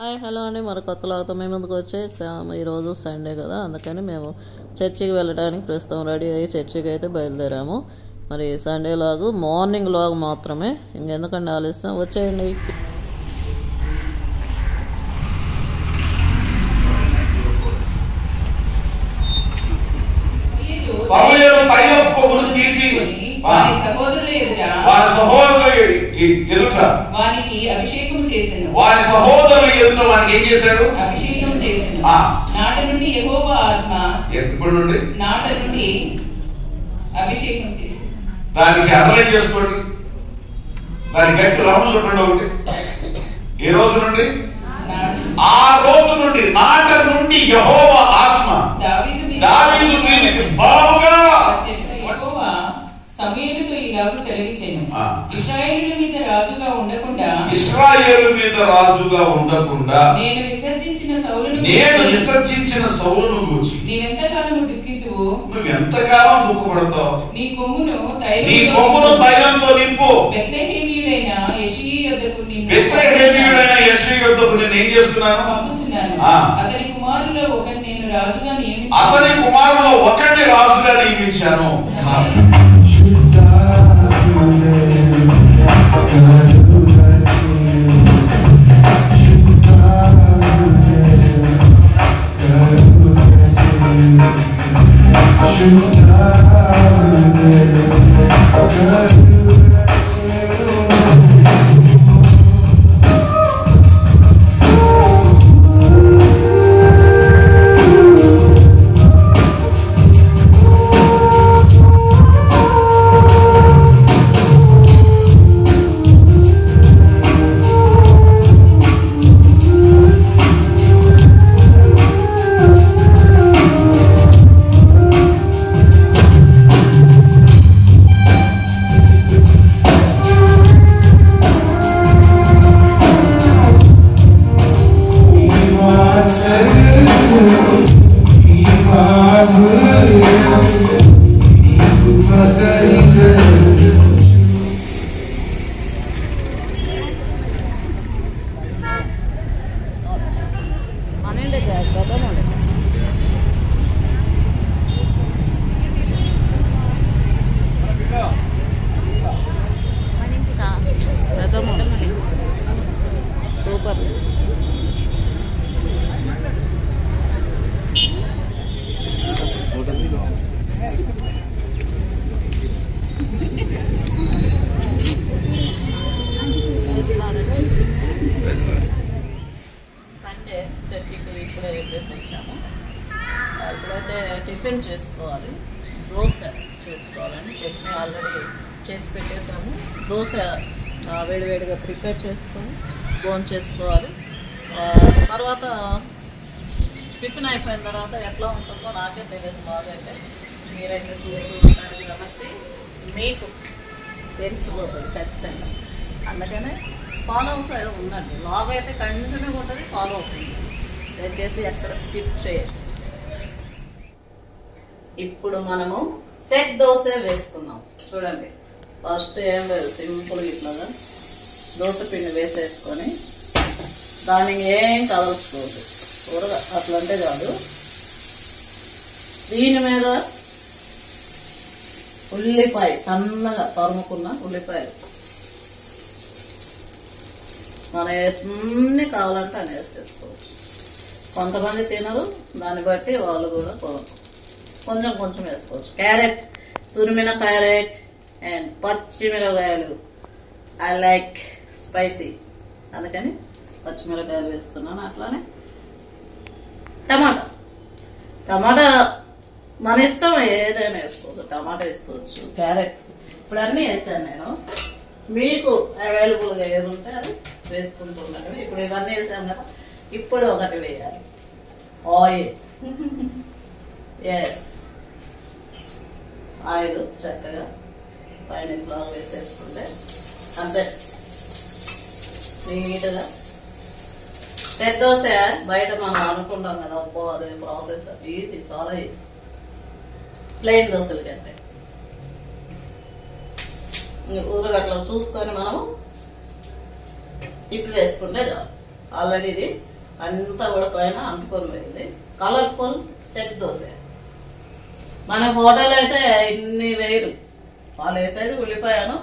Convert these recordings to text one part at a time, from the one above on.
Hi hello అండి, మరి కొత్త లాగుతాం మేము ముందుకు వచ్చేసాము. ఈరోజు సండే కదా, అందుకని మేము చర్చికి వెళ్ళడానికి ప్రస్తుతం రెడీ అయ్యి చర్చికి అయితే బయలుదేరాము. మరి సండే లాగు మార్నింగ్ లాగు మాత్రమే, ఇంకెందుకంటే ఆలస్యం వచ్చేయండి. వాని సహోదరుల ఎదుట వానికి అభిషేకం చేసెను. వాని సహోదరుల ఎదుట వానికి ఏం చేశాడు? అభిషేకం చేసెను. నాట నుండి యెహోవా ఆత్మ ఎప్పటి నుండి? నాట నుండి అభిషేకం చేసెను. దానికి అర్థం చేసుకోండి, దానికి గట్టి రౌండ్ చూడండి. ఒకటి ఏ రోజు నుండి? ఆ రోజు నుండి, నాట నుండి యెహోవా ఆత్మ దావీదు మీదికి బలముగా సమూయేలుతో ఇలాగ సెలవిచ్చెను, ఇశ్రాయేలు మీద రాజుగా ఉండకుండా నేను విసర్జించిన సౌలును గూర్చి నీవెంతకాలము దుఃఖితువు, నువ్వెంతకాలం దుఃఖపడతావు, నీ కొమ్మును తైలంతో నింపు. బెత్లెహేమీయుడైన యెషయి యొద్దకు నేను ఏం చేస్తున్నాను? పంపుచున్నాను. అతని కుమారుల్లో ఒకరిని రాజుగా నియమించాను. సూపర్. సండే చర్చికి ఇప్పుడే వెళ్ళేసి వచ్చాము. ఇప్పుడైతే టిఫిన్ చేసుకోవాలి, దోశ చేసుకోవాలని చట్నీ ఆల్రెడీ చేసి పెట్టేసాము. దోశ వేడివేడిగా ప్రిపేర్ చేసుకొని భోజనం చేసుకోవాలి. తర్వాత టిఫిన్ అయిపోయిన తర్వాత ఎట్లా ఉంటుందో నాకే తెలియదు, బాగైతే మీరైతే చూస్తూ ఉంటారు కాబట్టి మీకు తెలిసిపోతుంది ఖచ్చితంగా. అందుకనే ఫాలో అవుతూ ఉండండి. లాగ్ అయితే కంటిన్యూగా ఉంటుంది, ఫాలో అవుతుంది. దయచేసి ఎక్కడ స్కిప్ చేయాలి. ఇప్పుడు మనము సెట్ దోశ వేసుకున్నాం. చూడండి, ఫస్ట్ ఏం లేదు, సింపుల్ ఇట్లాగా దోశ పిండి వేసేసుకొని దానికి ఏం కలర్చుకోవద్దు, త్వరగా అట్లంటే కాదు. దీని మీద ఉల్లిపాయ, సన్నగా తరుముకున్న ఉల్లిపాయలు మనం ఎన్ని కావాలంటే అని వేసేసుకోవచ్చు. కొంతమంది తినరు, దాన్ని బట్టి వాళ్ళు కూడా కొంచెం కొంచెం వేసుకోవచ్చు. క్యారెట్, తురిమిన క్యారెట్ అండ్ పచ్చిమిరపకాయలు. ఐ లైక్ స్పైసీ, అందుకని పచ్చిమిరపకాయలు వేస్తున్నాను. అట్లానే టమాటా మన ఇష్టం, ఏదైనా వేసుకోవచ్చు. టమాటా వేసుకోవచ్చు, క్యారెట్, ఇప్పుడు అన్నీ వేసాను నేను. మీకు అవైలబుల్గా ఏది ఉంటే అది వేసుకుంటున్నాను. ఇప్పుడు ఇవన్నీ వేసాం కదా, ఇప్పుడు ఒకటి వేయాలి, ఆయిల్. ఎస్, ఆయిల్ చక్కగా పైన ఇట్లా వేసేసుకుంటే అంతే నీట్గా. సెట్ దోశ బయట మనం అనుకుంటాం కదా, అబ్బో అదే ప్రాసెస్, ఈజీ, చాలా ఈజీ ప్లెయిన్ దోశల కంటే. ఊరగట్ల చూసుకొని మనం తిప్పి వేసుకుంటే చాలు. ఆల్రెడీ ఇది అంతా కూడా పైన అంటుకొని పోయింది. Colourful set dosa. మన హోటల్ అయితే ఇన్ని వేయరు. వాళ్ళు వేసేది ఉల్లిపాయను,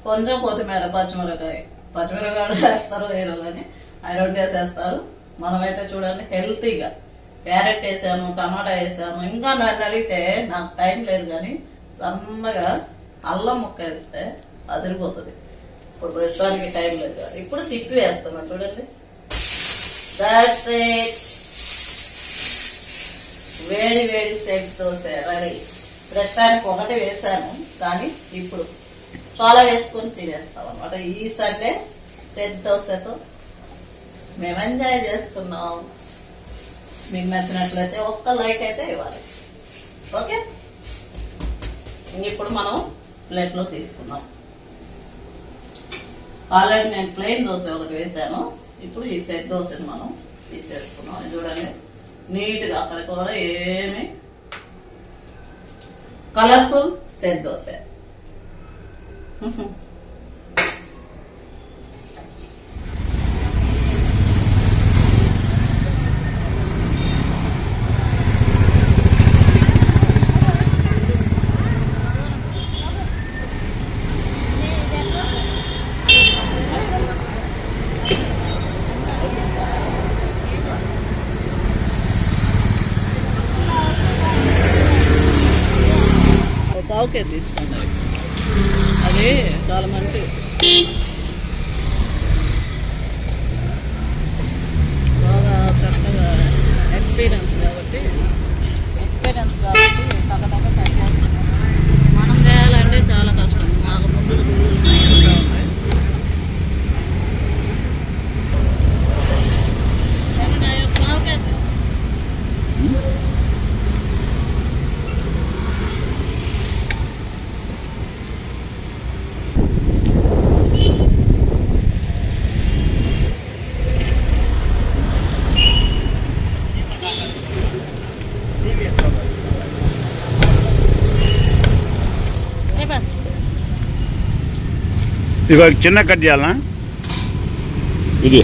కొంచెం కొత్తిమీర, పచ్చిమిరకాయ వేస్తారు వేరు కానీ అవి 2 వేసేస్తారు. మనమైతే చూడండి హెల్తీగా క్యారెట్ వేసాము, టమాటా వేసాము. ఇంకా నన్ను అడిగితే నాకు టైం లేదు కానీ సన్నగా అల్లం ముక్క వేస్తే అదిరిపోతుంది. ఇప్పుడు ప్రస్తుతానికి టైం లేదు కదా, ఇప్పుడు తిప్పి వేస్తున్నా చూడండి. That's it. వేడి వేడి సెట్ దోశ రెడీ. ప్రస్తుతానికి ఒకటి వేసాను కానీ ఇప్పుడు చాలా వేసుకొని తినేస్తాం అనమాట. ఈ సండే సెట్ దోశతో మేము ఎంజాయ్ చేస్తున్నాం. మీకు నచ్చినట్లయితే ఒక్క లైక్ అయితే ఇవ్వాలి. ఓకే, ఇప్పుడు మనం ప్లేట్లో తీసుకున్నాం. ఆల్రెడీ నేను ప్లెయిన్ దోశ ఒకటి వేసాను. ఇప్పుడు ఈ సెట్ దోశని మనం తీసేసుకున్నాం. చూడండి నీట్గా, అక్కడ కూడా ఏమి కలర్ఫుల్ సెట్ దోశ. పావుకే తీసుకోండి, అది చాలా మంచిది. బాగా చక్కగా ఎక్స్పీరియన్స్ కాబట్టి తగ్గ కట్ చేస్తున్నాం. మనం చేయాలంటే చాలా కష్టం. మాకు ముందు ఉంటాయి. ఇవాళ చిన్న కట్ చేయాలా ఇది?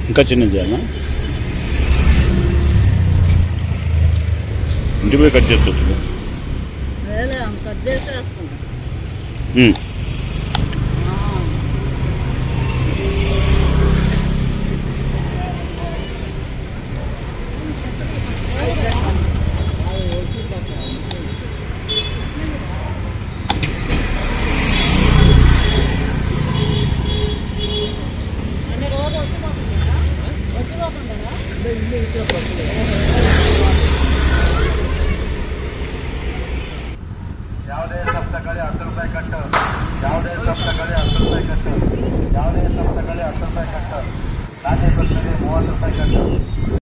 ఇంకా చిన్న చేయాలా? ఇంటి పోయి కట్ చేస్తుంది. కట్ చేసేస్తున్నా. ಯಾವುದೇ ಸಪ್ತಗಳೇ 10 ರೂಪಾಯಿ ಕಟ್ಟು. ಯಾವುದೇ ಸಪ್ತಗಳೇ 10 ರೂಪಾಯಿ ಕಟ್ಟು. ಯಾವುದೇ ಸಪ್ತಗಳೇ 10 ರೂಪಾಯಿ ಕಟ್ಟು. 30 ರೂಪಾಯಿ ಕಟ್ಟು.